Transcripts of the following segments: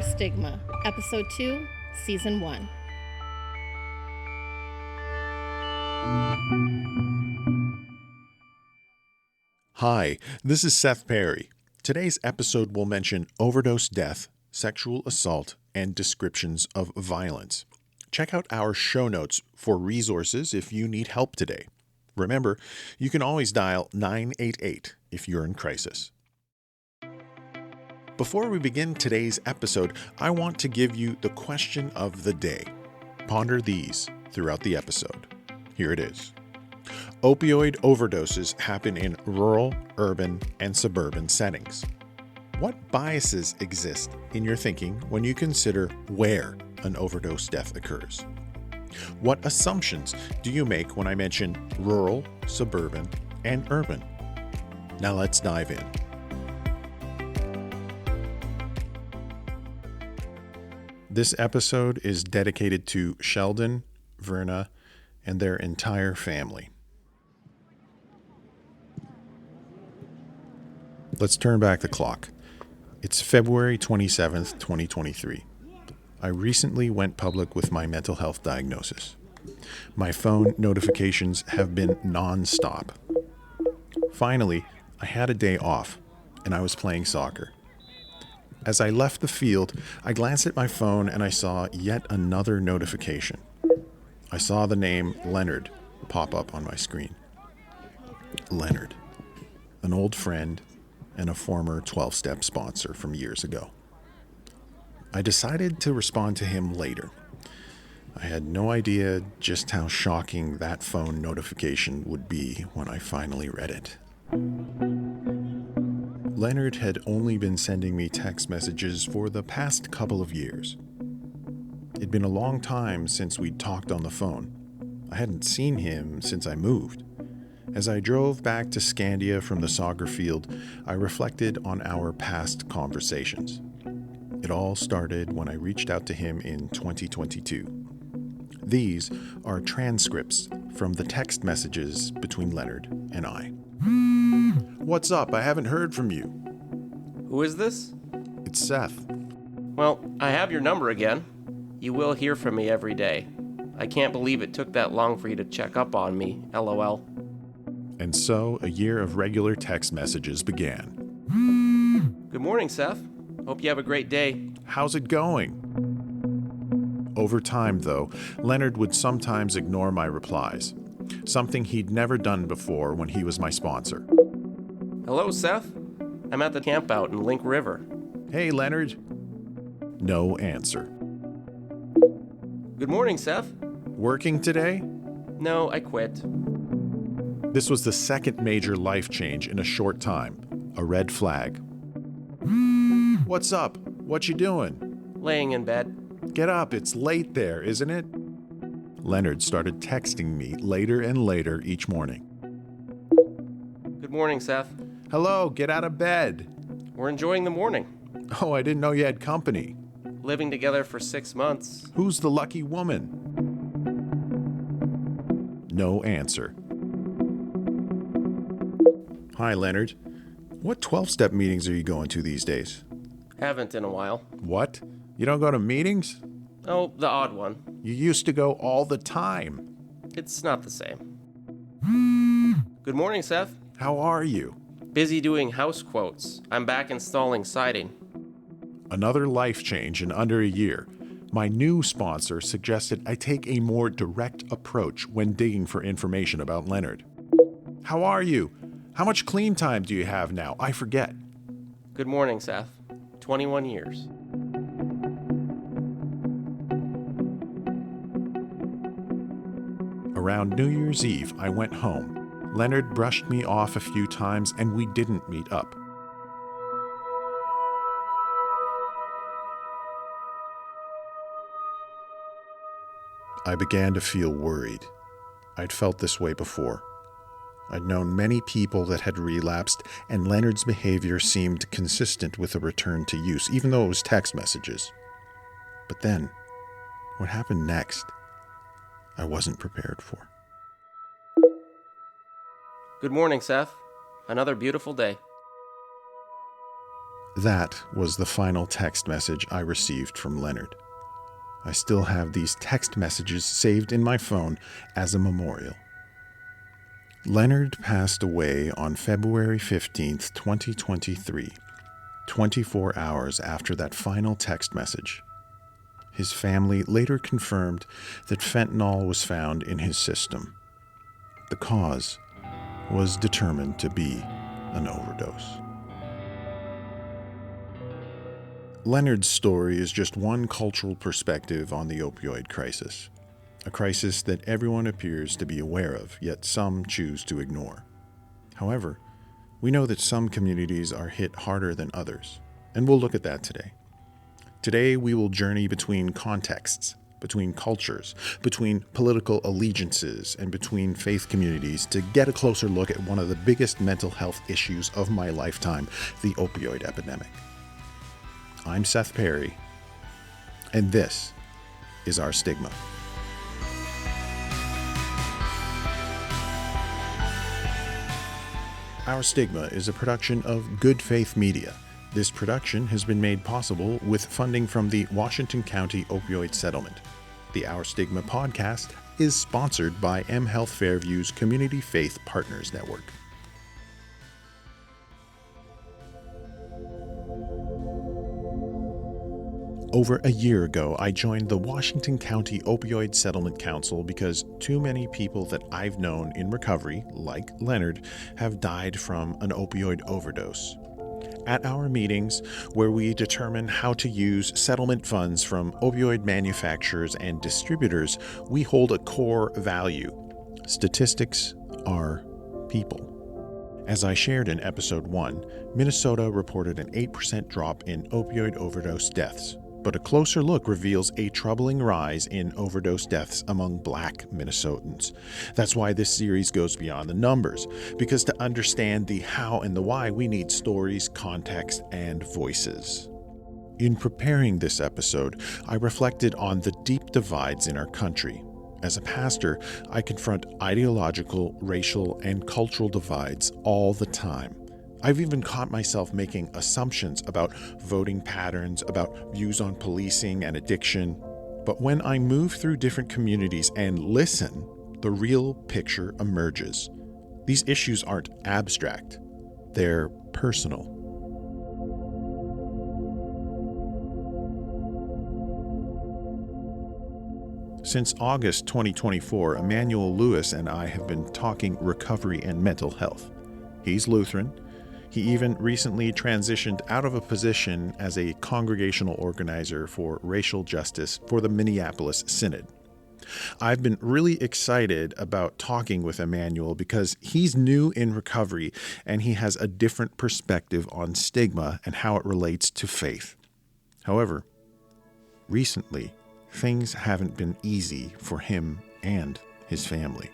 Stigma, Episode 2, Season 1. Hi, this is Seth Perry. Today's episode will mention overdose death, sexual assault, and descriptions of violence. Check out our show notes for resources if you need help today. Remember, you can always dial 988 if you're in crisis. Before we begin today's episode, I want to give you the question of the day. Ponder these throughout the episode. Here it is. Opioid overdoses happen in rural, urban, and suburban settings. What biases exist in your thinking when you consider where an overdose death occurs? What assumptions do you make when I mention rural, suburban, and urban? Now let's dive in. This episode is dedicated to Sheldon, Verna, and their entire family. Let's turn back the clock. It's February 27th, 2023. I recently went public with my mental health diagnosis. My phone notifications have been non-stop. Finally, I had a day off, and I was playing soccer. As I left the field, I glanced at my phone and I saw yet another notification. I saw the name Leonard pop up on my screen. Leonard, an old friend and a former 12-step sponsor from years ago. I decided to respond to him later. I had no idea just how shocking that phone notification would be when I finally read it. Leonard had only been sending me text messages for the past couple of years. It'd been a long time since we'd talked on the phone. I hadn't seen him since I moved. As I drove back to Scandia from the soccer field, I reflected on our past conversations. It all started when I reached out to him in 2022. These are transcripts from the text messages between Leonard and I. What's up? I haven't heard from you. Who is this? It's Seth. Well, I have your number again. You will hear from me every day. I can't believe it took that long for you to check up on me, LOL. And so a year of regular text messages began. Good morning, Seth. Hope you have a great day. How's it going? Over time, though, Leonard would sometimes ignore my replies, something he'd never done before when he was my sponsor. Hello, Seth. I'm at the campout in Link River. Hey, Leonard. No answer. Good morning, Seth. Working today? No, I quit. This was the second major life change in a short time. A red flag. What's up? What you doing? Laying in bed. Get up, it's late there, isn't it? Leonard started texting me later and later each morning. Good morning, Seth. Hello, get out of bed. We're enjoying the morning. Oh, I didn't know you had company. Living together for 6 months. Who's the lucky woman? No answer. Hi, Leonard. What 12-step meetings are you going to these days? Haven't in a while. What? You don't go to meetings? Oh, the odd one. You used to go all the time. It's not the same. Good morning, Seth. How are you? Busy doing house quotes. I'm back installing siding. Another life change in under a year. My new sponsor suggested I take a more direct approach when digging for information about Leonard. How are you? How much clean time do you have now? I forget. Good morning, Seth. 21 years. Around New Year's Eve, I went home. Leonard brushed me off a few times and we didn't meet up. I began to feel worried. I'd felt this way before. I'd known many people that had relapsed, and Leonard's behavior seemed consistent with a return to use, even though it was text messages. But then, what happened next, I wasn't prepared for. Good morning, Seth. Another beautiful day. That was the final text message I received from Leonard. I still have these text messages saved in my phone as a memorial. Leonard passed away on February 15th, 2023, 24 hours after that final text message. His family later confirmed that fentanyl was found in his system. The cause was determined to be an overdose. Leonard's story is just one cultural perspective on the opioid crisis, a crisis that everyone appears to be aware of, yet some choose to ignore. However, we know that some communities are hit harder than others, and we'll look at that today. Today, we will journey between contexts, between cultures, between political allegiances, and between faith communities to get a closer look at one of the biggest mental health issues of my lifetime, the opioid epidemic. I'm Seth Perry, and this is Our Stigma. Our Stigma is a production of Good Faith Media. This production has been made possible with funding from the Washington County Opioid Settlement. The Our Stigma podcast is sponsored by M Health Fairview's Community Faith Partners Network. Over a year ago, I joined the Washington County Opioid Settlement Council because too many people that I've known in recovery, like Leonard, have died from an opioid overdose. At our meetings, where we determine how to use settlement funds from opioid manufacturers and distributors, we hold a core value. Statistics are people. As I shared in episode 1, Minnesota reported an 8% drop in opioid overdose deaths. But a closer look reveals a troubling rise in overdose deaths among Black Minnesotans. That's why this series goes beyond the numbers, because to understand the how and the why, we need stories, context, and voices. In preparing this episode, I reflected on the deep divides in our country. As a pastor, I confront ideological, racial, and cultural divides all the time. I've even caught myself making assumptions about voting patterns, about views on policing and addiction. But when I move through different communities and listen, the real picture emerges. These issues aren't abstract, they're personal. Since August 2024, Emmanuel Lewis and I have been talking recovery and mental health. He's Lutheran. He even recently transitioned out of a position as a congregational organizer for racial justice for the Minneapolis Synod. I've been really excited about talking with Emmanuel because he's new in recovery and he has a different perspective on stigma and how it relates to faith. However, recently, things haven't been easy for him and his family.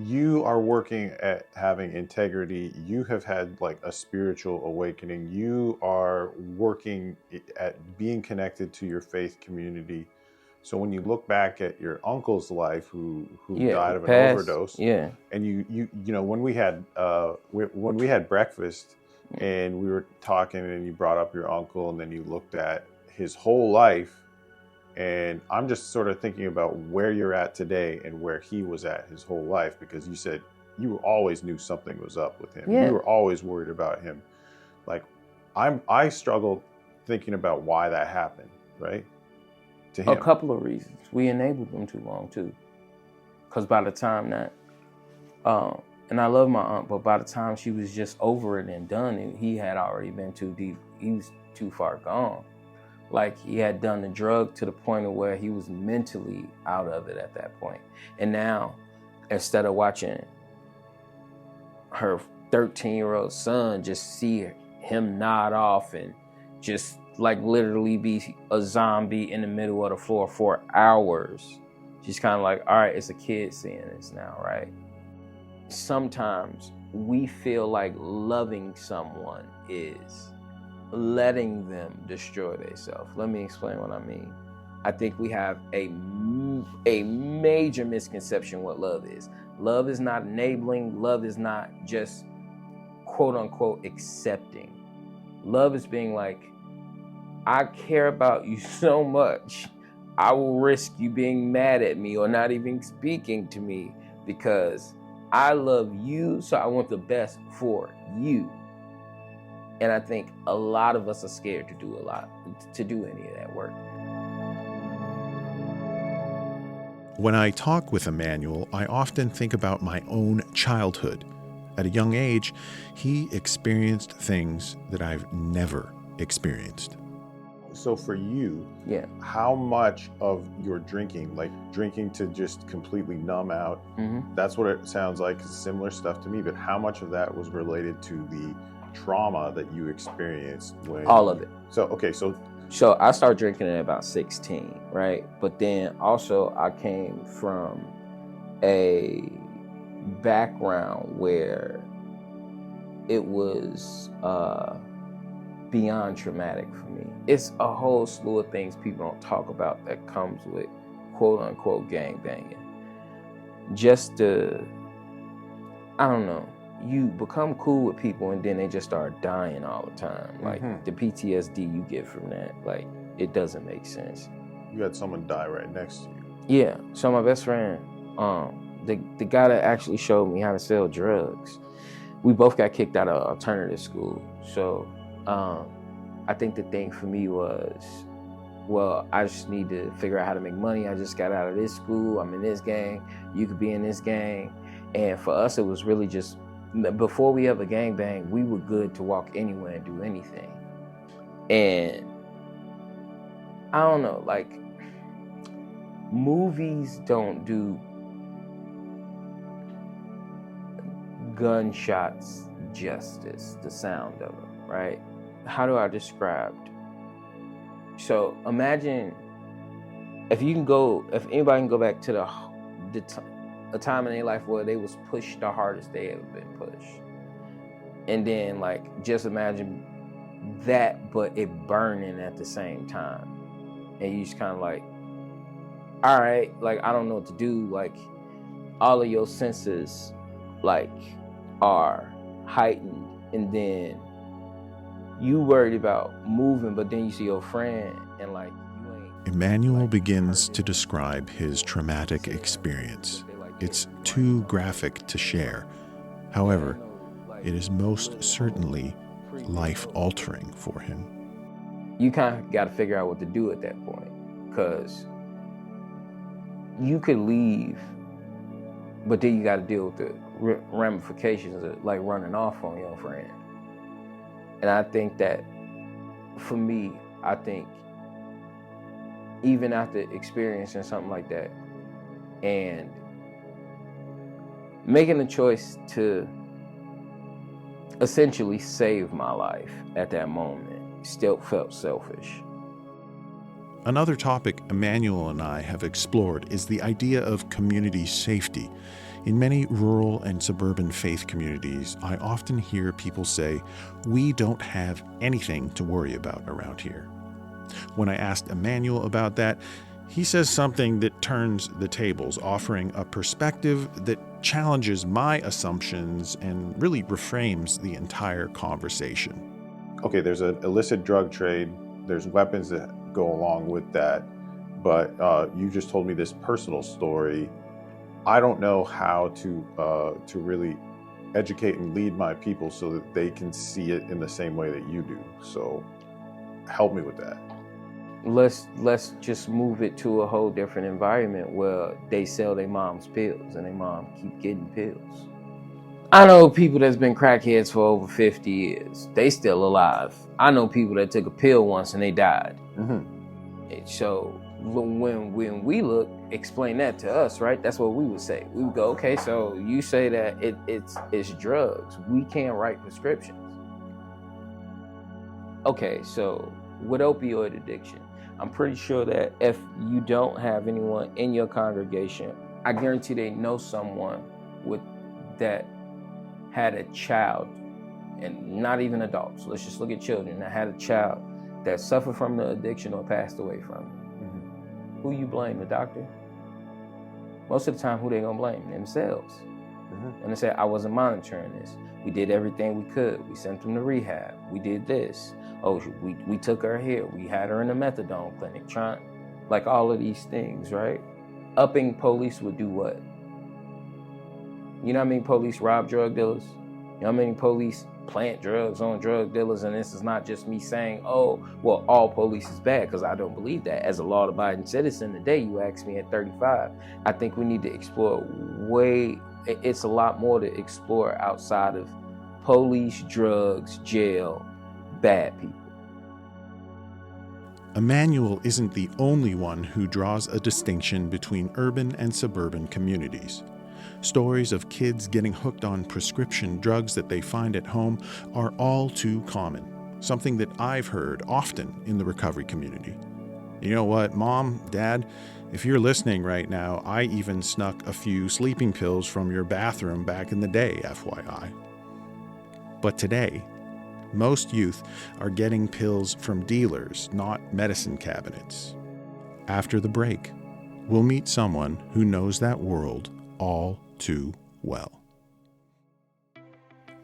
You are working at having integrity. You have had like a spiritual awakening. You are working at being connected to your faith community. So when you look back at your uncle's life, who died of an overdose, and you know when we had breakfast and we were talking, and you brought up your uncle, and then you looked at his whole life. And I'm just sort of thinking about where you're at today and where he was at his whole life, because you said you always knew something was up with him. Yeah. You were always worried about him. Like I struggled thinking about why that happened, right? To him. A couple of reasons. We enabled them too long too. Because by the time that, and I love my aunt, but by the time she was just over it and done, he had already been too deep. He was too far gone. Like he had done the drug to the point of where he was mentally out of it at that point. And now, instead of watching her 13-year-old son just see him nod off and just like literally be a zombie in the middle of the floor for hours, she's kind of like, all right, it's a kid seeing this now, right? Sometimes we feel like loving someone is letting them destroy themselves. Let me explain what I mean. I think we have a major misconception what love is. Love is not enabling. Love is not just quote unquote accepting. Love is being like, I care about you so much, I will risk you being mad at me or not even speaking to me because I love you, so I want the best for you. And I think a lot of us are scared to do any of that work. When I talk with Emmanuel, I often think about my own childhood. At a young age, he experienced things that I've never experienced. So for you, Yeah. how much of your drinking, like drinking to just completely numb out, that's what it sounds like, similar stuff to me, but how much of that was related to the trauma that you experienced when... All of it. So I started drinking at about 16, right? But then also I came from a background where it was beyond traumatic for me. It's a whole slew of things people don't talk about that comes with quote unquote gang banging. I don't know, you become cool with people and then they just start dying all the time. Like the PTSD you get from that, like it doesn't make sense. You had someone die right next to you. Yeah, so my best friend, the guy that actually showed me how to sell drugs, we both got kicked out of alternative school. So I think the thing for me was, well, I just need to figure out how to make money. I just got out of this school. I'm in this gang. You could be in this gang. And for us, it was really just, before we ever gangbang, we were good to walk anywhere and do anything. And I don't know, like, movies don't do gunshots justice, the sound of them, right? How do I describe? So imagine if anybody can go back to a time in their life where they was pushed the hardest they ever been pushed. And then like, just imagine that, but it burning at the same time. And you just kind of like, all right, like, I don't know what to do. Like, all of your senses like are heightened, and then you worried about moving, but then you see your friend and like you ain't. Emmanuel begins to describe his traumatic experience. It's too graphic to share. However, it is most certainly life-altering for him. You kind of got to figure out what to do at that point, because you could leave, but then you got to deal with the ramifications of like running off on your friend. And I think that for me, I think even after experiencing something like that and making the choice to essentially save my life at that moment still felt selfish. Another topic Emmanuel and I have explored is the idea of community safety. In many rural and suburban faith communities, I often hear people say, "We don't have anything to worry about around here." When I asked Emmanuel about that, he says something that turns the tables, offering a perspective that challenges my assumptions and really reframes the entire conversation. Okay, there's an illicit drug trade, there's weapons that go along with that, but you just told me this personal story. I don't know how to really educate and lead my people so that they can see it in the same way that you do. So help me with that. Let's just move it to a whole different environment where they sell their mom's pills and their mom keep getting pills. I know people that's been crackheads for over 50 years. They still alive. I know people that took a pill once and they died. So when we look, explain that to us, right? That's what we would say. We would go, okay, so you say that it's drugs. We can't write prescriptions. Okay, so with opioid addiction, I'm pretty sure that if you don't have anyone in your congregation, I guarantee they know someone that had a child, and not even adults. Let's just look at children that had a child that suffered from the addiction or passed away from it. Who you blame? The doctor? Most of the time, who they gonna blame? Themselves. And I said, I wasn't monitoring this. We did everything we could. We sent them to rehab. We did this. Oh, we took her here. We had her in a methadone clinic, like all of these things, right? Upping police would do what? You know how many police rob drug dealers? You know how many police plant drugs on drug dealers? And this is not just me saying, oh, well, all police is bad, because I don't believe that. As a law-abiding citizen today, you asked me at 35, I think we need to explore it's a lot more to explore outside of police, drugs, jail, bad people. Emmanuel isn't the only one who draws a distinction between urban and suburban communities. Stories of kids getting hooked on prescription drugs that they find at home are all too common, something that I've heard often in the recovery community. You know what, Mom, Dad, if you're listening right now, I even snuck a few sleeping pills from your bathroom back in the day, FYI. But today, most youth are getting pills from dealers, not medicine cabinets. After the break, we'll meet someone who knows that world all too well.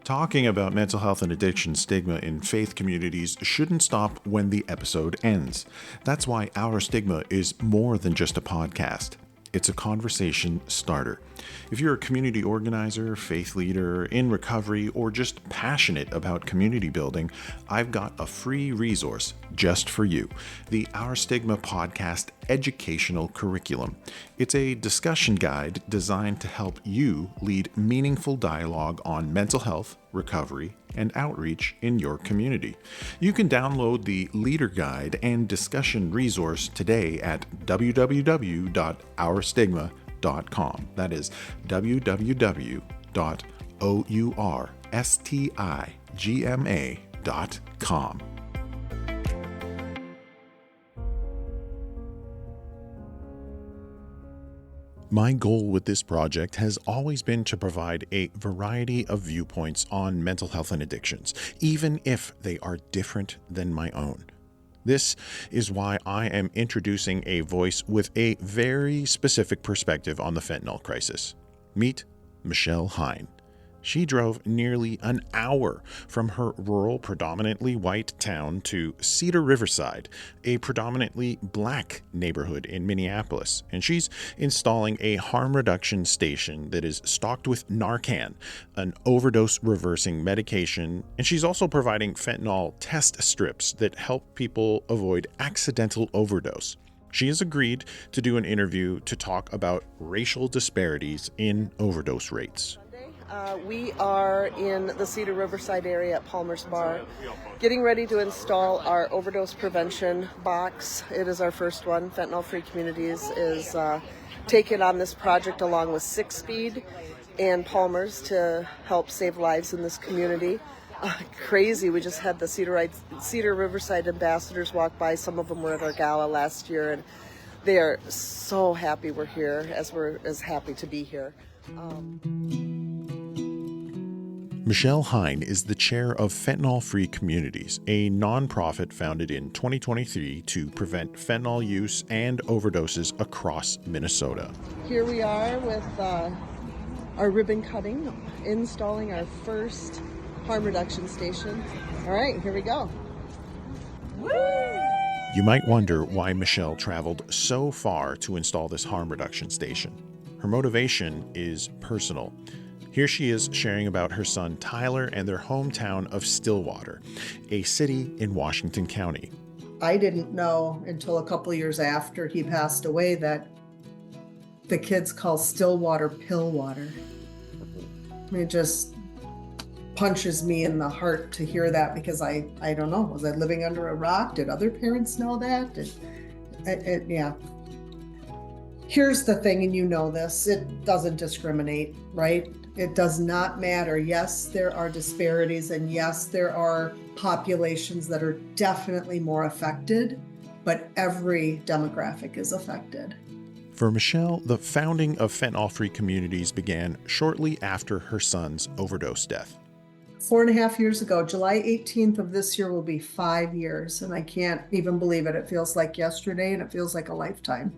Talking about mental health and addiction stigma in faith communities shouldn't stop when the episode ends. That's why Our Stigma is more than just a podcast. It's a conversation starter. If you're a community organizer, faith leader, in recovery, or just passionate about community building, I've got a free resource just for you, the Our Stigma Podcast Educational Curriculum. It's a discussion guide designed to help you lead meaningful dialogue on mental health, recovery, and outreach in your community. You can download the Leader Guide and discussion resource today at www.ourstigma.com. That is www.ourstigma.com. My goal with this project has always been to provide a variety of viewpoints on mental health and addictions, even if they are different than my own. This is why I am introducing a voice with a very specific perspective on the fentanyl crisis. Meet Michele Hein. She drove nearly an hour from her rural, predominantly white town to Cedar Riverside, a predominantly black neighborhood in Minneapolis, and she's installing a harm reduction station that is stocked with Narcan, an overdose reversing medication, and she's also providing fentanyl test strips that help people avoid accidental overdose. She has agreed to do an interview to talk about racial disparities in overdose rates. We are in the Cedar Riverside area at Palmer's Bar, getting ready to install our overdose prevention box. It is our first one. Fentanyl Free Communities is taking on this project along with Six Speed and Palmer's to help save lives in this community. Crazy. We just had the Cedar Riverside ambassadors walk by. Some of them were at our gala last year, and they are so happy we're here, as we're as happy to be here. Michele Hein is the chair of Fentanyl Free Communities, a nonprofit founded in 2023 to prevent fentanyl use and overdoses across Minnesota. Here we are with our ribbon cutting, installing our first harm reduction station. All right, here we go. Woo! You might wonder why Michele traveled so far to install this harm reduction station. Her motivation is personal. Here she is sharing about her son Tyler and their hometown of Stillwater, a city in Washington County. I didn't know until a couple of years after he passed away that the kids call Stillwater pill water. It just punches me in the heart to hear that, because I don't know, was I living under a rock? Did other parents know that? Yeah. Here's the thing, and you know this, it doesn't discriminate, right? It does not matter. Yes, there are disparities, and yes, there are populations that are definitely more affected, but every demographic is affected. For Michele, the founding of Fentanyl Free Communities began shortly after her son's overdose death. 4.5 years ago, July 18th of this year will be 5 years, and I can't even believe it. It feels like yesterday, and it feels like a lifetime.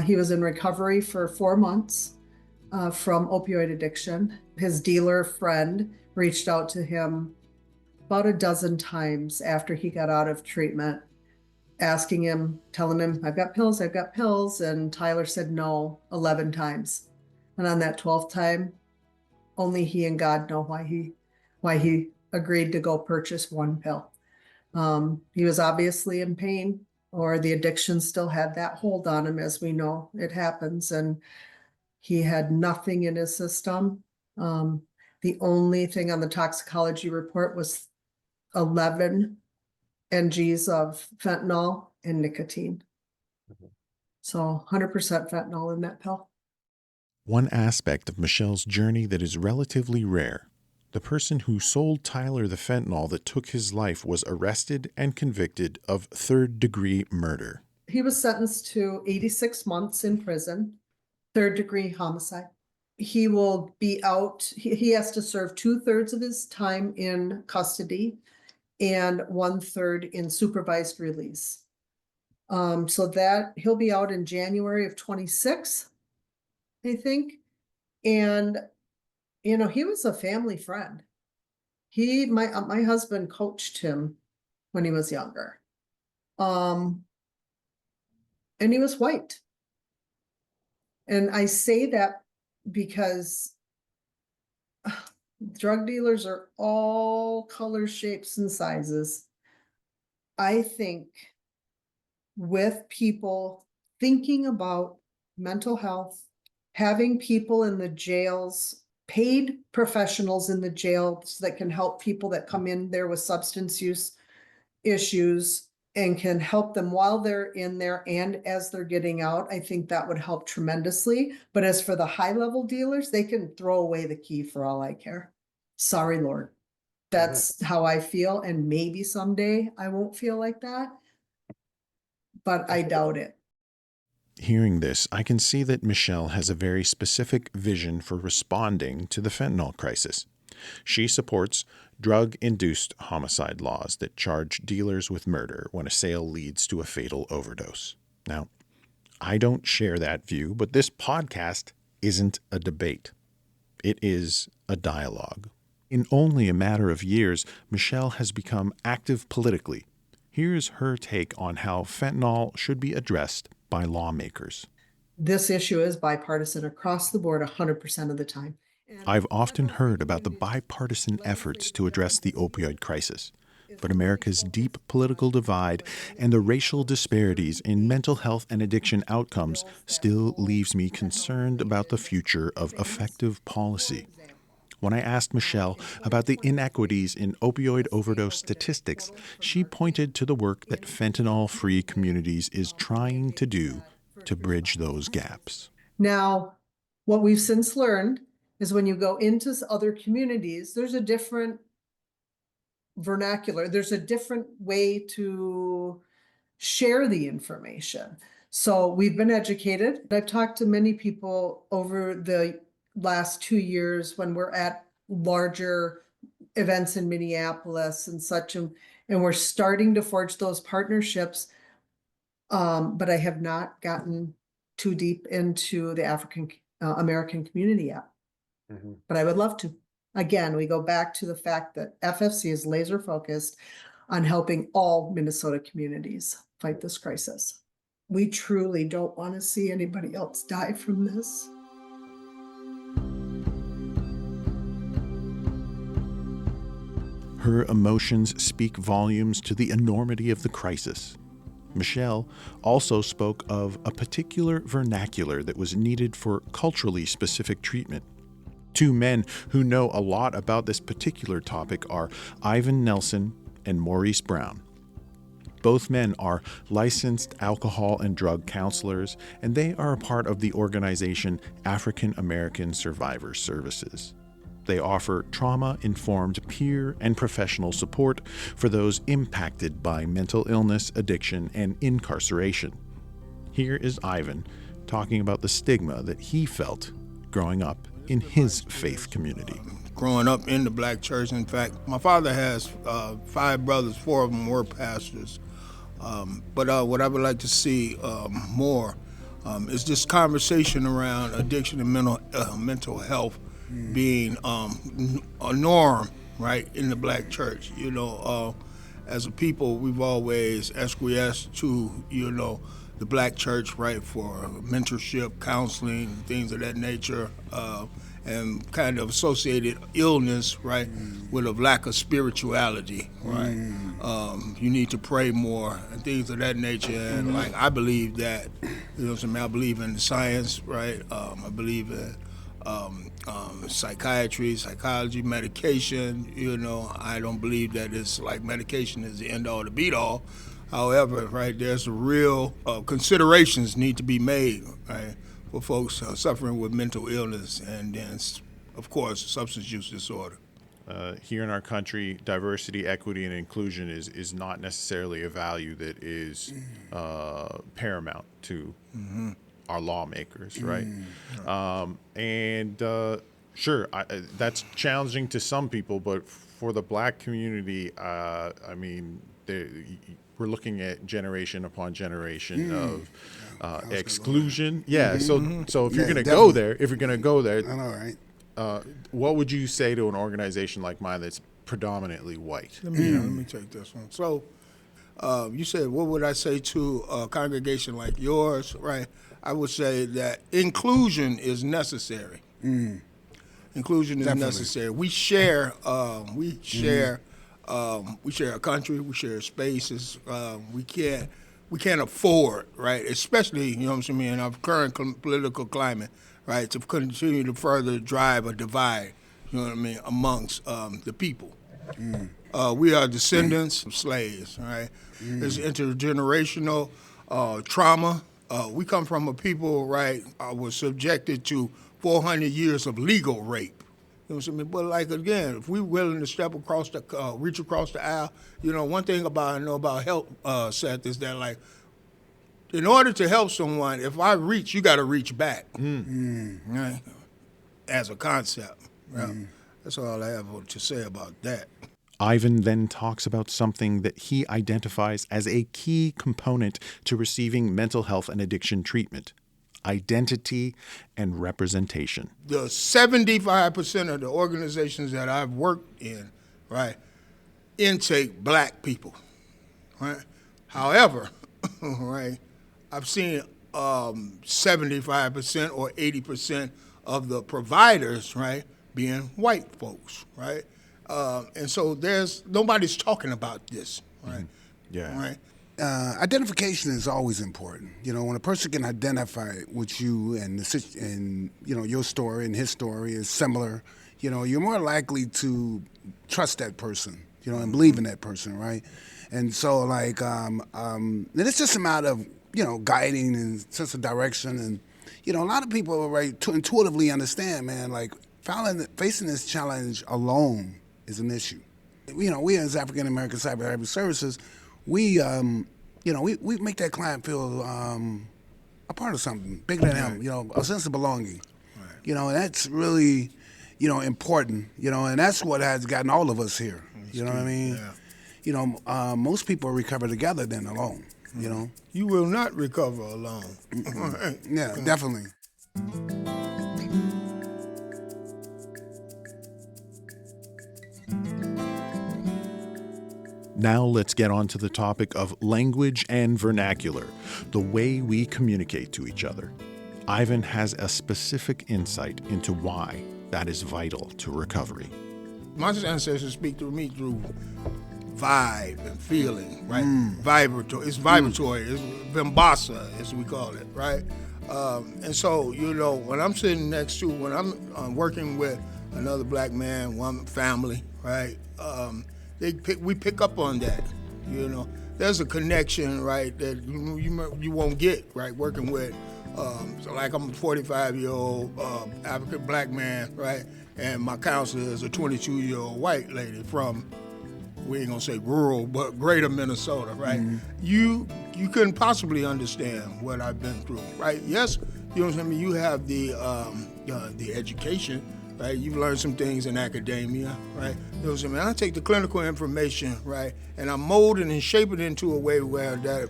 He was in recovery for 4 months. from opioid addiction. His dealer friend reached out to him about a dozen times after he got out of treatment, asking him, telling him, I've got pills. And Tyler said no 11 times. And on that 12th time, only he and God know why he agreed to go purchase one pill. He was obviously in pain, or the addiction still had that hold on him, as we know it happens. And he had nothing in his system. The only thing on the toxicology report was 11 NGs of fentanyl and nicotine. So 100% fentanyl in that pill. One aspect of Michele's journey that is relatively rare. The person who sold Tyler the fentanyl that took his life was arrested and convicted of third-degree murder. He was sentenced to 86 months in prison, third-degree homicide. He will be out. He has to serve 2/3 of his time in custody and 1/3 in supervised release. So that he'll be out in January of 26, I think. And, he was a family friend. My husband coached him when he was younger. And he was white. And I say that because drug dealers are all colors, shapes, and sizes. I think with people thinking about mental health, having people in the jails, paid professionals in the jails that can help people that come in there with substance use issues and can help them while they're in there and as they're getting out, I think that would help tremendously. But as for the high-level dealers, they can throw away the key for all I care. Sorry, Lord. That's how I feel, and maybe someday I won't feel like that, but I doubt it. Hearing this, I can see that Michele has a very specific vision for responding to the fentanyl crisis. She supports drug-induced homicide laws that charge dealers with murder when a sale leads to a fatal overdose. Now, I don't share that view, but this podcast isn't a debate. It is a dialogue. In only a matter of years, Michele has become active politically. Here's her take on how fentanyl should be addressed by lawmakers. This issue is bipartisan across the board 100% of the time. I've often heard about the bipartisan efforts to address the opioid crisis, but America's deep political divide and the racial disparities in mental health and addiction outcomes still leaves me concerned about the future of effective policy. When I asked Michele about the inequities in opioid overdose statistics, she pointed to the work that fentanyl-free communities is trying to do to bridge those gaps. Now, what we've since learned is when you go into other communities, there's a different vernacular. There's a different way to share the information. So we've been educated. I've talked to many people over the last 2 years when we're at larger events in Minneapolis and such, and we're starting to forge those partnerships. But I have not gotten too deep into the African American community yet. But I would love to. Again, we go back to the fact that FFC is laser focused on helping all Minnesota communities fight this crisis. We truly don't want to see anybody else die from this. Her emotions speak volumes to the enormity of the crisis. Michele also spoke of a particular vernacular that was needed for culturally specific treatment. Two men who know a lot about this particular topic are Ivan Nelson and Maurice Brown. Both men are licensed alcohol and drug counselors, and they are a part of the organization African American Survivor Services. They offer trauma-informed peer and professional support for those impacted by mental illness, addiction, and incarceration. Here is Ivan talking about the stigma that he felt growing up in his faith community. Growing up in the black church, in fact, my father has 5 brothers, 4 of them were pastors. But what I would like to see more It's this conversation around addiction and mental health being a norm, right, in the Black church. As a people, we've always acquiesced to, the Black church, right, for mentorship, counseling, things of that nature, and kind of associated illness, right, with a lack of spirituality, right? You need to pray more and things of that nature. And like, I believe that, I believe in science, right? I believe in psychiatry, psychology, medication. I don't believe that it's like medication is the end all, the beat all. However, right, there's real considerations need to be made, right, for folks suffering with mental illness and then, of course, substance use disorder. Here in our country, diversity, equity, and inclusion is not necessarily a value that is paramount to our lawmakers, right? Sure, that's challenging to some people, but for the Black community, we're looking at generation upon generation of exclusion. So if you're going to go there, I know, right? What would you say to an organization like mine that's predominantly white? Let me take this one. So you said, what would I say to a congregation like yours, right? I would say that inclusion is necessary. Inclusion is necessary. We share a country, we share spaces. We can't afford, right? Especially, in our current political climate, right, to continue to further drive a divide, amongst the people. We are descendants of slaves, right? There's intergenerational trauma. We come from a people, right, was subjected to 400 years of legal rape. But like, again, if we're willing to step across reach across the aisle, one thing I know about help, Seth, is that, like, in order to help someone, if I reach, you got to reach back, right? As a concept. Right? That's all I have to say about that. Ivan then talks about something that he identifies as a key component to receiving mental health and addiction treatment: identity and representation. The 75% of the organizations that I've worked in, right, intake Black people, right? However, right, I've seen 75% or 80% of the providers, right, being white folks, right? And so nobody's talking about this, right? Yeah. Right. Identification is always important. When a person can identify with you and your story and his story is similar, you're more likely to trust that person, and believe in that person, right? And so, like, it's just a matter of, guiding and sense of direction. And, a lot of people, right, to intuitively understand, man, like, facing this challenge alone is an issue. We as African American Cyber Services, we make that client feel a part of something bigger than him, a sense of belonging. Right. And that's really, important, and that's what has gotten all of us here. You know what I mean? Yeah. Most people recover together than alone, You will not recover alone. Yeah, definitely. Now let's get on to the topic of language and vernacular, the way we communicate to each other. Ivan has a specific insight into why that is vital to recovery. My ancestors speak to me through vibe and feeling, right? Vibratory. It's vibratory. It's vimbasa, as we call it, right? And so, when I'm sitting next to, when I'm working with another Black man, one family, right? We pick up on that, There's a connection, right, that you won't get, right, working with, so like I'm a 45-year-old African Black man, right, and my counselor is a 22-year-old white lady from, we ain't gonna say rural, but greater Minnesota, right? You couldn't possibly understand what I've been through, right? Yes, you have the education, right? You've learned some things in academia, right? I take the clinical information, right, and I mold it and shape it into a way where that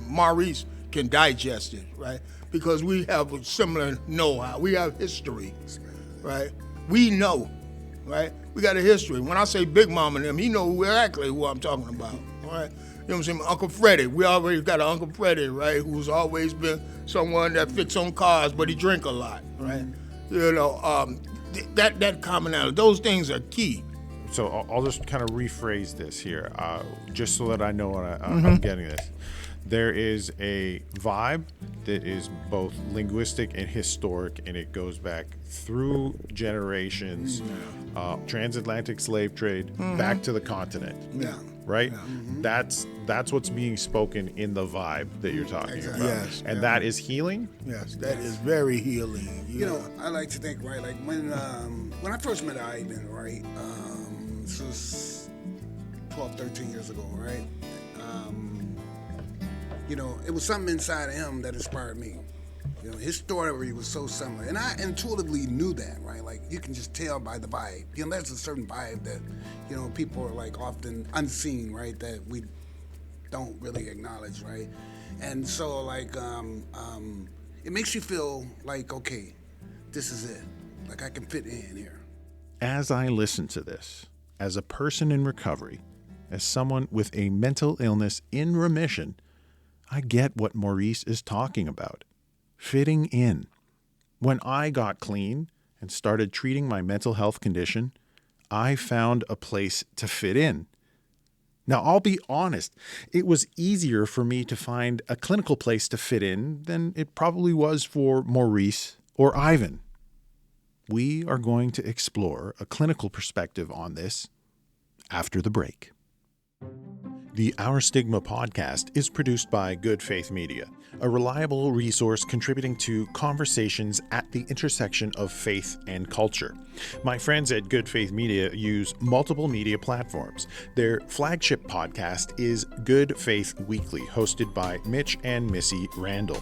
Maurice can digest it, right? Because we have a similar know-how. We have history, right? We know, right? We got a history. When I say Big Mama and them, he know exactly who I'm talking about, all right? You know what I'm saying? Uncle Freddie. We already got an Uncle Freddie, right? Who's always been someone that fix on cars, but he drink a lot, right? You know, that commonality. Those things are key. So I'll just kind of rephrase this here, just so that I know what I'm getting this. There is a vibe that is both linguistic and historic, and it goes back through generations, transatlantic slave trade, back to the continent. Yeah. Right? Yeah. That's what's being spoken in the vibe that you're talking about. Yes. And that is healing? Yes, that is very healing. You know, I like to think, right, like when I first met Ivan, right, this was 12, 13 years ago, right? You know, it was something inside of him that inspired me. You know, his story was so similar. And I intuitively knew that, right? Like, you can just tell by the vibe. You know, there's a certain vibe that, you know, people are, like, often unseen, right, that we don't really acknowledge, right? And so, like, it makes you feel like, okay, this is it. Like, I can fit in here. As I listen to this, as a person in recovery, as someone with a mental illness in remission, I get what Maurice is talking about. Fitting in. When I got clean and started treating my mental health condition, I found a place to fit in. Now, I'll be honest, it was easier for me to find a clinical place to fit in than it probably was for Maurice or Ivan. We are going to explore a clinical perspective on this after the break. The Our Stigma podcast is produced by Good Faith Media, a reliable resource contributing to conversations at the intersection of faith and culture. My friends at Good Faith Media use multiple media platforms. Their flagship podcast is Good Faith Weekly, hosted by Mitch and Missy Randall.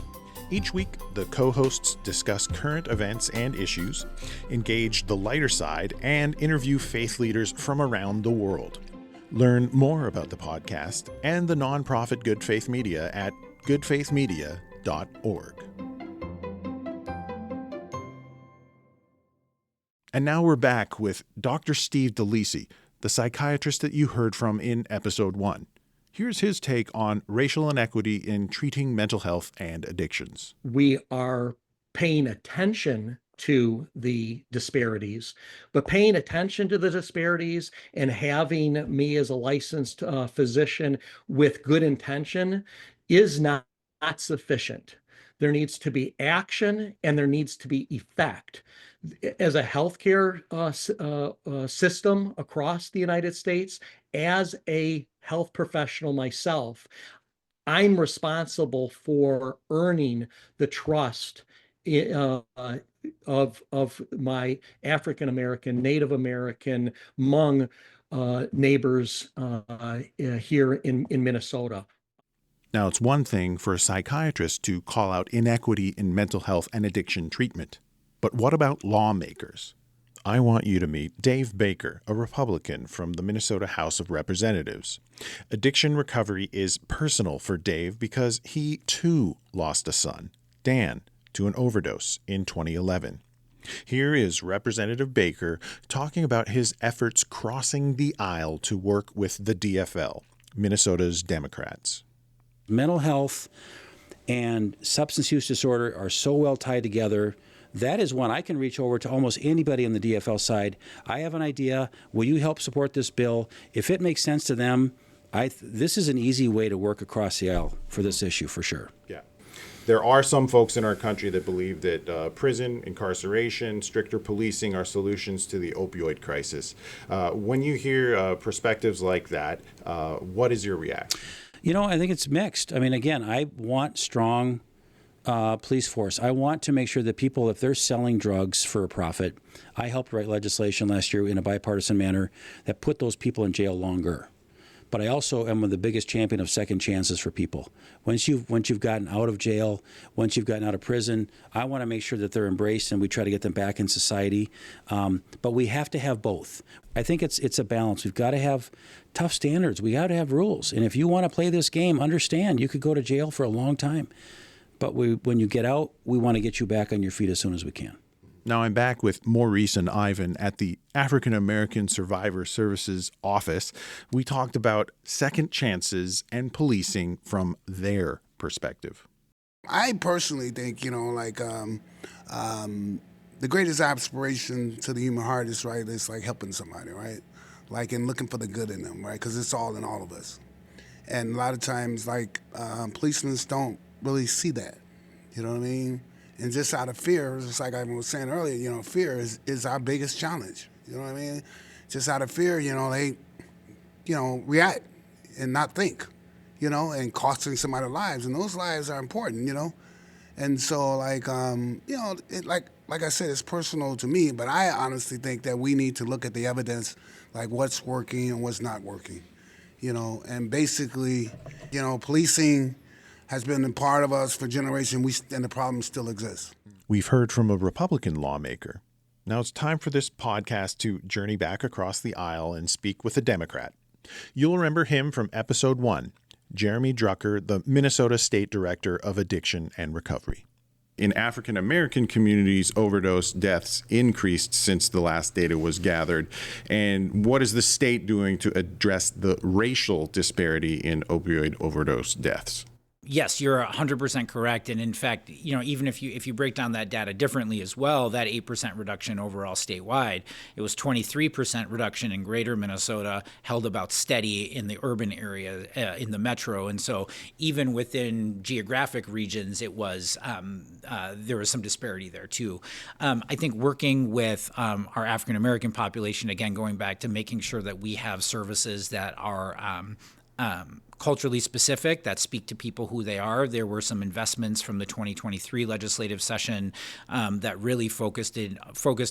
Each week, the co-hosts discuss current events and issues, engage the lighter side, and interview faith leaders from around the world. Learn more about the podcast and the nonprofit Good Faith Media at goodfaithmedia.org. And now we're back with Dr. Steve Delisi, the psychiatrist that you heard from in episode 1. Here's his take on racial inequity in treating mental health and addictions. We are paying attention to the disparities, but paying attention to the disparities and having me as a licensed physician with good intention is not sufficient. There needs to be action and there needs to be effect. As a healthcare system across the United States, as a health professional myself, I'm responsible for earning the trust of my African American, Native American, Hmong neighbors here in Minnesota. Now, it's one thing for a psychiatrist to call out inequity in mental health and addiction treatment. But what about lawmakers? I want you to meet Dave Baker, a Republican from the Minnesota House of Representatives. Addiction recovery is personal for Dave because he, too, lost a son, Dan, to an overdose in 2011. Here is Representative Baker talking about his efforts crossing the aisle to work with the DFL, Minnesota's Democrats. Mental health and substance use disorder are so well tied together. That is one I can reach over to almost anybody on the DFL side. I have an idea. Will you help support this bill? If it makes sense to them, this is an easy way to work across the aisle for this issue, for sure. Yeah. There are some folks in our country that believe that prison, incarceration, stricter policing are solutions to the opioid crisis. When you hear perspectives like that, what is your reaction? You know, I think it's mixed. I mean, again, I want strong police force. I want to make sure that people, if they're selling drugs for a profit, I helped write legislation last year in a bipartisan manner that put those people in jail longer. But I also am the biggest champion of second chances for people. Once you've gotten out of jail, once you've gotten out of prison, I want to make sure that they're embraced and we try to get them back in society. But we have to have both. I think it's a balance. We've got to have tough standards. We got to have rules. And if you want to play this game, understand you could go to jail for a long time. But when you get out, we want to get you back on your feet as soon as we can. Now I'm back with Maurice and Ivan at the African American Survivor Services office. We talked about second chances and policing from their perspective. I personally think, the greatest aspiration to the human heart is, right, it's like helping somebody, right? Like, and looking for the good in them, right? Because it's all in all of us. And a lot of times, policemen don't really see that. You know what I mean? And just out of fear, just like I was saying earlier, fear is our biggest challenge. You know what I mean? Just out of fear, they, react and not think, and costing somebody's lives. And those lives are important, And so, like I said, it's personal to me, but I honestly think that we need to look at the evidence, like what's working and what's not working, and basically, policing has been a part of us for generations, and the problem still exists. We've heard from a Republican lawmaker. Now it's time for this podcast to journey back across the aisle and speak with a Democrat. You'll remember him from episode 1, Jeremy Drucker, the Minnesota State Director of Addiction and Recovery. In African American communities, overdose deaths increased since the last data was gathered. And what is the state doing to address the racial disparity in opioid overdose deaths? Yes, you're 100% correct. And in fact, even if you break down that data differently as well, that 8% reduction overall statewide, it was 23% reduction in greater Minnesota, held about steady in the urban area, in the metro. And so even within geographic regions, it was there was some disparity there too. I think working with our African American population, again, going back to making sure that we have services that are culturally specific, that speak to people who they are. There were some investments from the 2023 legislative session that really focused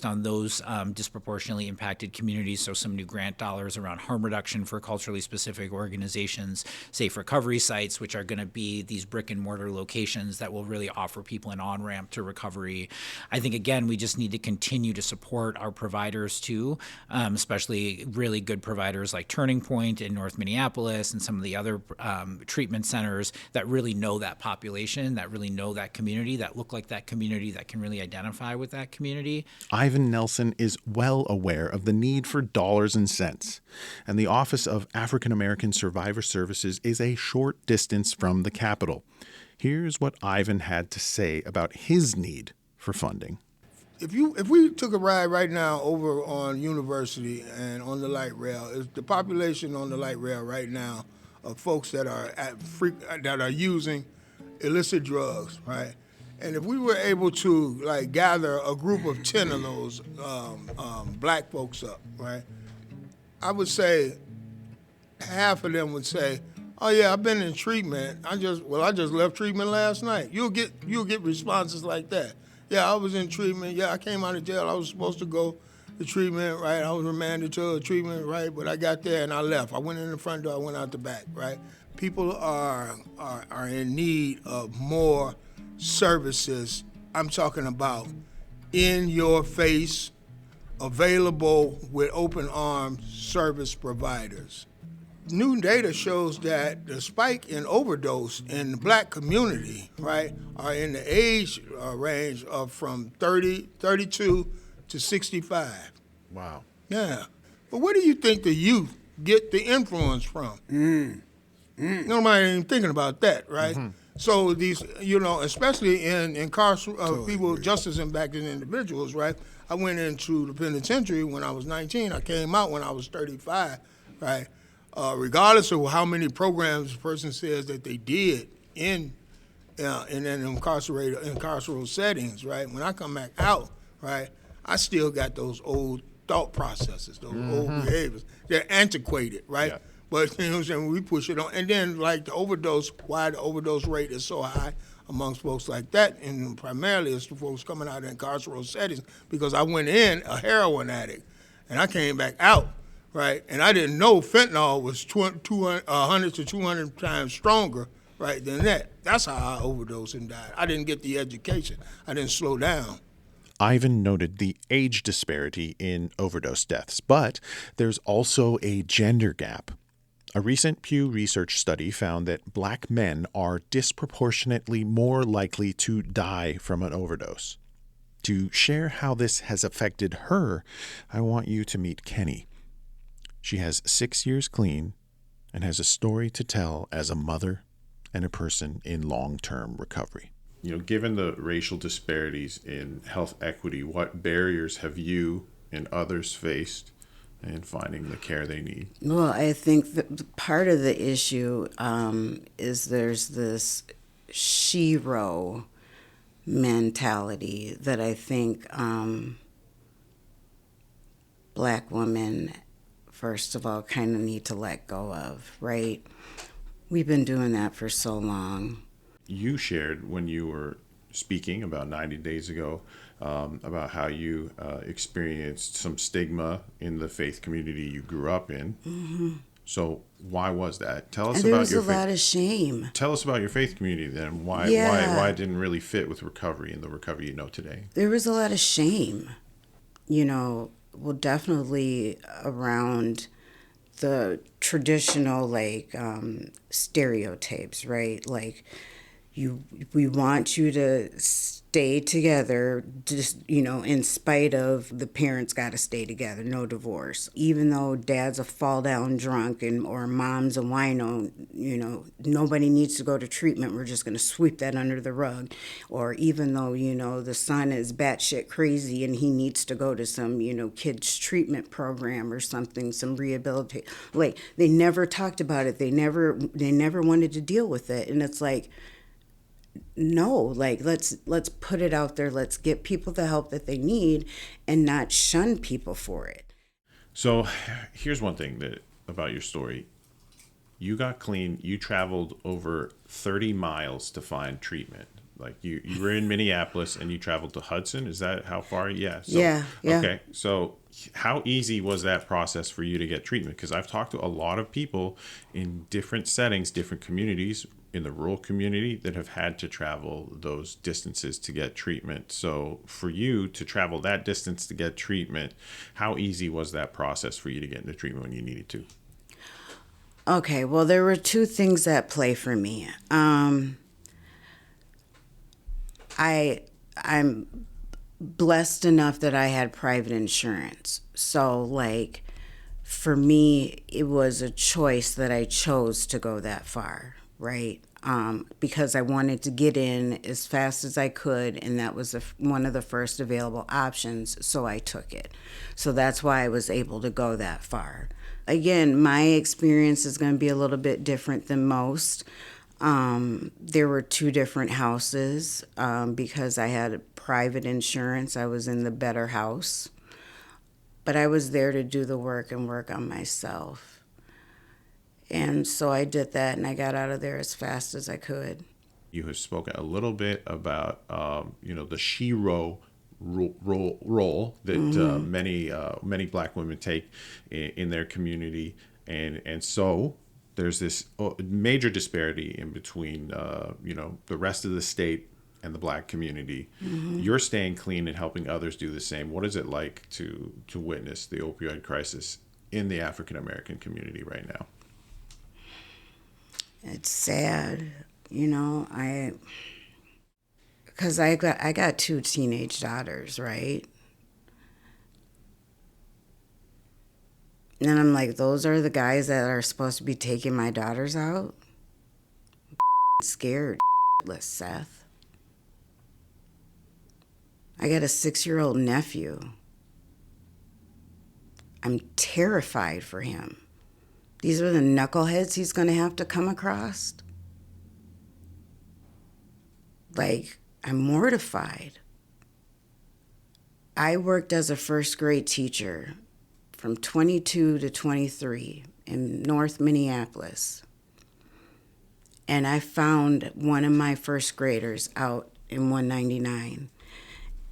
on those disproportionately impacted communities. So some new grant dollars around harm reduction for culturally specific organizations, safe recovery sites, which are going to be these brick and mortar locations that will really offer people an on-ramp to recovery. I think, again, we just need to continue to support our providers too, especially really good providers like Turning Point in North Minneapolis and some of the other treatment centers that really know that population, that really know that community, that look like that community, that can really identify with that community. Ivan Nelson is well aware of the need for dollars and cents, and the Office of African American Survivor Services is a short distance from the Capitol. Here's what Ivan had to say about his need for funding. If we took a ride right now over on University and on the light rail, is the population on the light rail right now of folks that are using illicit drugs, right? And if we were able to gather a group of 10 of those black folks up, right? I would say half of them would say, "Oh yeah, I've been in treatment. I just left treatment last night." You'll get responses like that. "Yeah, I was in treatment. Yeah, I came out of jail. I was supposed to go to treatment, right? I was remanded to a treatment, right? But I got there and I left. I went in the front door, I went out the back, right?" People are in need of more services. I'm talking about in your face, available with open arms service providers. New data shows that the spike in overdose in the black community, right, are in the age range of from 32 to 65. Wow. Yeah. But where do you think the youth get the influence from? Nobody ain't thinking about that, right? Mm-hmm. So these, especially in incarcerated people, justice impacted individuals, right? I went into the penitentiary when I was 19. I came out when I was 35, right? Regardless of how many programs a person says that they did in incarcerated settings, right? When I come back out, right, I still got those old thought processes, those old behaviors. They're antiquated, right? Yeah. But you know what I'm saying, we push it on. And then the overdose, why the overdose rate is so high amongst folks like that, and primarily it's the folks coming out of incarcerated settings, because I went in a heroin addict, and I came back out, right? And I didn't know fentanyl was 100 to 200 times stronger, right, than that. That's how I overdosed and died. I didn't get the education. I didn't slow down. Ivan noted the age disparity in overdose deaths, but there's also a gender gap. A recent Pew Research study found that Black men are disproportionately more likely to die from an overdose. To share how this has affected her, I want you to meet Keni. She has 6 years clean and has a story to tell as a mother and a person in long-term recovery. Given the racial disparities in health equity, what barriers have you and others faced in finding the care they need? Well, I think that part of the issue is there's this shero mentality that I think Black women, first of all, kind of need to let go of, right? We've been doing that for so long. You shared when you were speaking about 90 days ago about how you experienced some stigma in the faith community you grew up in. Mm-hmm. So why was that? Tell us and there about was your a lot of shame. Tell us about your faith community then. Why it didn't really fit with recovery and the recovery you know today? There was a lot of shame, well, definitely around the traditional stereotypes, right? Like we want you to stay together, just, in spite of the parents got to stay together, no divorce. Even though dad's a fall down drunk or mom's a wino, nobody needs to go to treatment. We're just going to sweep that under the rug. Or even though, the son is batshit crazy and he needs to go to some, kids treatment program or something, some rehabilitation. Like, they never talked about it. They never wanted to deal with it. And it's like, no, let's put it out there. Let's get people the help that they need and not shun people for it. So here's one thing about your story. You got clean. You traveled over 30 miles to find treatment. Like you were in Minneapolis and you traveled to Hudson. Is that how far? Yeah. So, yeah. Okay. So how easy was that process for you to get treatment? Because I've talked to a lot of people in different settings, different communities, in the rural community that have had to travel those distances to get treatment. So for you to travel that distance to get treatment, how easy was that process for you to get into treatment when you needed to? Okay, well, there were two things at play for me. I'm blessed enough that I had private insurance. So, for me, it was a choice that I chose to go that far, right? Because I wanted to get in as fast as I could, and that was one of the first available options, so I took it. So that's why I was able to go that far. Again, my experience is going to be a little bit different than most. There were two different houses. Because I had private insurance, I was in the better house. But I was there to do the work and work on myself. And so I did that, and I got out of there as fast as I could. You have spoken a little bit about, the shero role that many Black women take in their community, and so there's this major disparity in between, the rest of the state and the Black community. Mm-hmm. You're staying clean and helping others do the same. What is it like to witness the opioid crisis in the African American community right now? It's sad, because I got two teenage daughters, right? And I'm like, those are the guys that are supposed to be taking my daughters out? I'm scared, Seth. I got a 6-year-old nephew. I'm terrified for him. These are the knuckleheads he's going to have to come across. I'm mortified. I worked as a first grade teacher from 22 to 23 in North Minneapolis. And I found one of my first graders out in 199.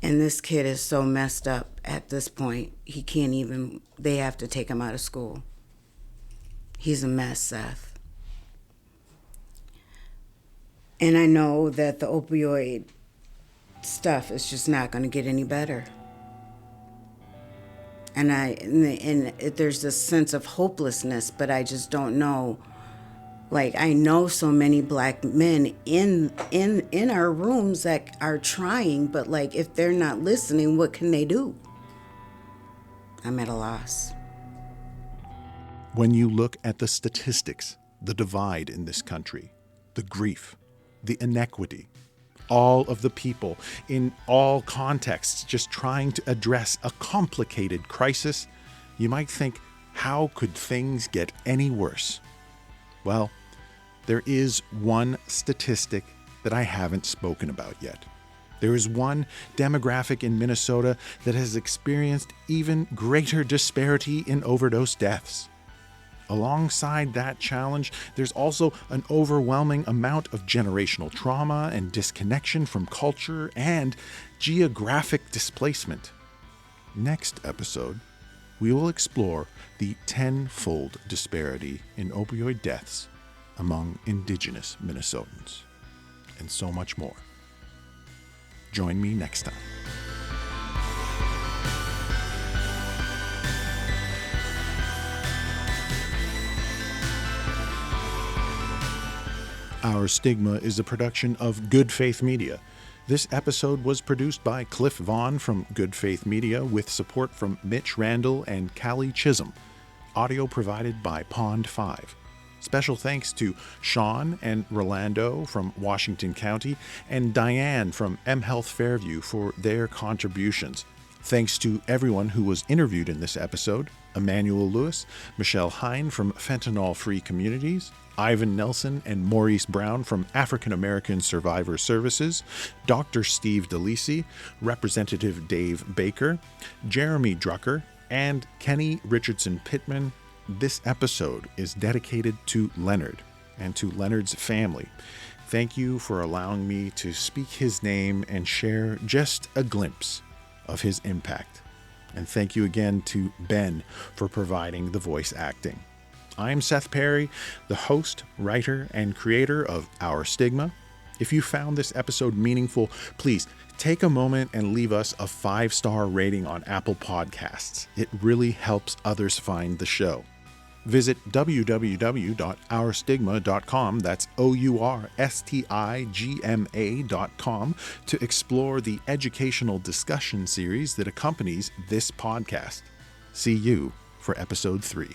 And this kid is so messed up at this point, they have to take him out of school. He's a mess, Seth. And I know that the opioid stuff is just not going to get any better. And there's this sense of hopelessness, but I just don't know. Like, I know so many Black men in our rooms that are trying, but like, if they're not listening, what can they do? I'm at a loss. When you look at the statistics, the divide in this country, the grief, the inequity, all of the people in all contexts just trying to address a complicated crisis, you might think, how could things get any worse? Well, there is one statistic that I haven't spoken about yet. There is one demographic in Minnesota that has experienced even greater disparity in overdose deaths. Alongside that challenge, there's also an overwhelming amount of generational trauma and disconnection from culture and geographic displacement. Next episode, we will explore the tenfold disparity in opioid deaths among Indigenous Minnesotans, and so much more. Join me next time. Our Stigma is a production of Good Faith Media. This episode was produced by Cliff Vaughn from Good Faith Media with support from Mitch Randall and Callie Chisholm. Audio provided by Pond 5. Special thanks to Sean and Rolando from Washington County and Diane from mHealth Fairview for their contributions. Thanks to everyone who was interviewed in this episode: Emmanuel Lewis, Michele Hein from Fentanyl Free Communities, Ivan Nelson and Maurice Brown from African American Survivor Services, Dr. Steve Delisi, Representative Dave Baker, Jeremy Drucker, and Keni Richardson Pittman. This episode is dedicated to Leonard and to Leonard's family. Thank you for allowing me to speak his name and share just a glimpse of his impact. And thank you again to Ben for providing the voice acting. I'm Seth Perry, the host, writer, and creator of Our Stigma. If you found this episode meaningful, please take a moment and leave us a 5-star rating on Apple Podcasts. It really helps others find the show. Visit www.ourstigma.com, that's OURSTIGMA.com, to explore the educational discussion series that accompanies this podcast. See you for episode 3.